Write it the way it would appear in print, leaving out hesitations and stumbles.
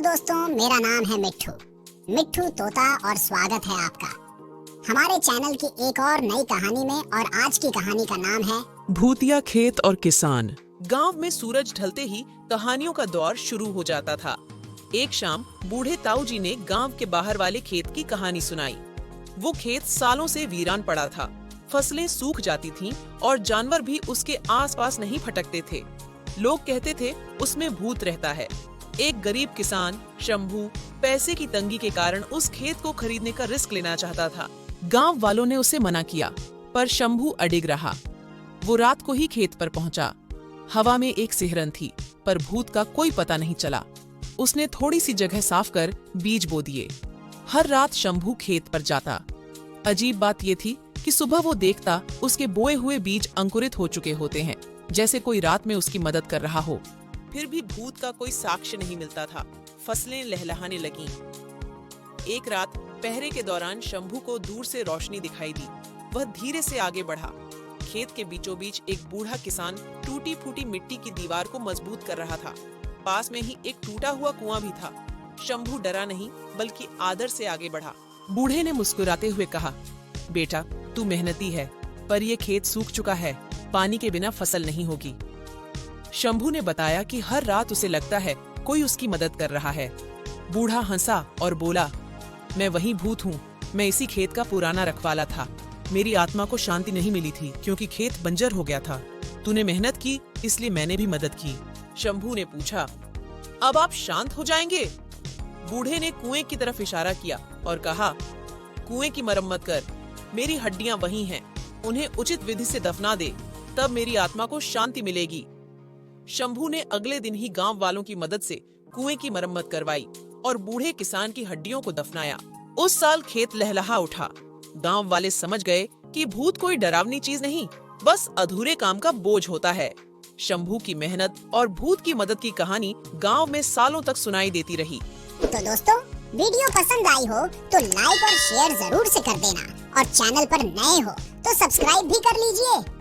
दोस्तों, मेरा नाम है मिट्ठू मिट्ठू तोता और स्वागत है आपका हमारे चैनल की एक और नई कहानी में। और आज की कहानी का नाम है भूतिया खेत और किसान। गांव में सूरज ढलते ही कहानियों का दौर शुरू हो जाता था। एक शाम बूढ़े ताऊ जी ने गांव के बाहर वाले खेत की कहानी सुनाई। वो खेत सालों से वीरान पड़ा था, फसलें सूख जाती थीं और जानवर भी उसके आसपास नहीं फटकते थे। लोग कहते थे उसमें भूत रहता है। एक गरीब किसान शंभू पैसे की तंगी के कारण उस खेत को खरीदने का रिस्क लेना चाहता था। गांव वालों ने उसे मना किया, पर शंभू अडिग रहा। वो रात को ही खेत पर पहुंचा। हवा में एक सिहरन थी, पर भूत का कोई पता नहीं चला। उसने थोड़ी सी जगह साफ कर बीज बो दिए। हर रात शंभू खेत पर जाता। अजीब बात ये थी कि सुबह वो देखता उसके बोए हुए बीज अंकुरित हो चुके होते हैं, जैसे कोई रात में उसकी मदद कर रहा हो। फिर भी भूत का कोई साक्ष्य नहीं मिलता था। फसलें लहलहाने लगीं। एक रात पहरे के दौरान शंभू को दूर से रोशनी दिखाई दी। वह धीरे से आगे बढ़ा। खेत के बीचों बीच एक बूढ़ा किसान टूटी फूटी मिट्टी की दीवार को मजबूत कर रहा था। पास में ही एक टूटा हुआ कुआं भी था। शंभू डरा नहीं, बल्कि आदर से आगे बढ़ा। बूढ़े ने मुस्कुराते हुए कहा, बेटा, तू मेहनती है, पर ये खेत सूख चुका है। पानी के बिना फसल नहीं होगी। शंभू ने बताया कि हर रात उसे लगता है कोई उसकी मदद कर रहा है। बूढ़ा हंसा और बोला, मैं वही भूत हूँ। मैं इसी खेत का पुराना रखवाला था। मेरी आत्मा को शांति नहीं मिली थी, क्योंकि खेत बंजर हो गया था। तूने मेहनत की, इसलिए मैंने भी मदद की। शंभू ने पूछा, अब आप शांत हो जाएंगे? बूढ़े ने कुएं की तरफ इशारा किया और कहा, कुएं की मरम्मत कर। मेरी हड्डियां वही हैं, उन्हें उचित विधि से दफना दे, तब मेरी आत्मा को शांति मिलेगी। शंभू ने अगले दिन ही गांव वालों की मदद से कुएं की मरम्मत करवाई और बूढ़े किसान की हड्डियों को दफनाया। उस साल खेत लहलहा उठा। गांव वाले समझ गए कि भूत कोई डरावनी चीज नहीं, बस अधूरे काम का बोझ होता है। शंभू की मेहनत और भूत की मदद की कहानी गांव में सालों तक सुनाई देती रही। तो दोस्तों, वीडियो पसंद आई हो तो लाइक और शेयर जरूर से कर देना, और चैनल पर नए हो तो सब्सक्राइब भी कर लीजिए।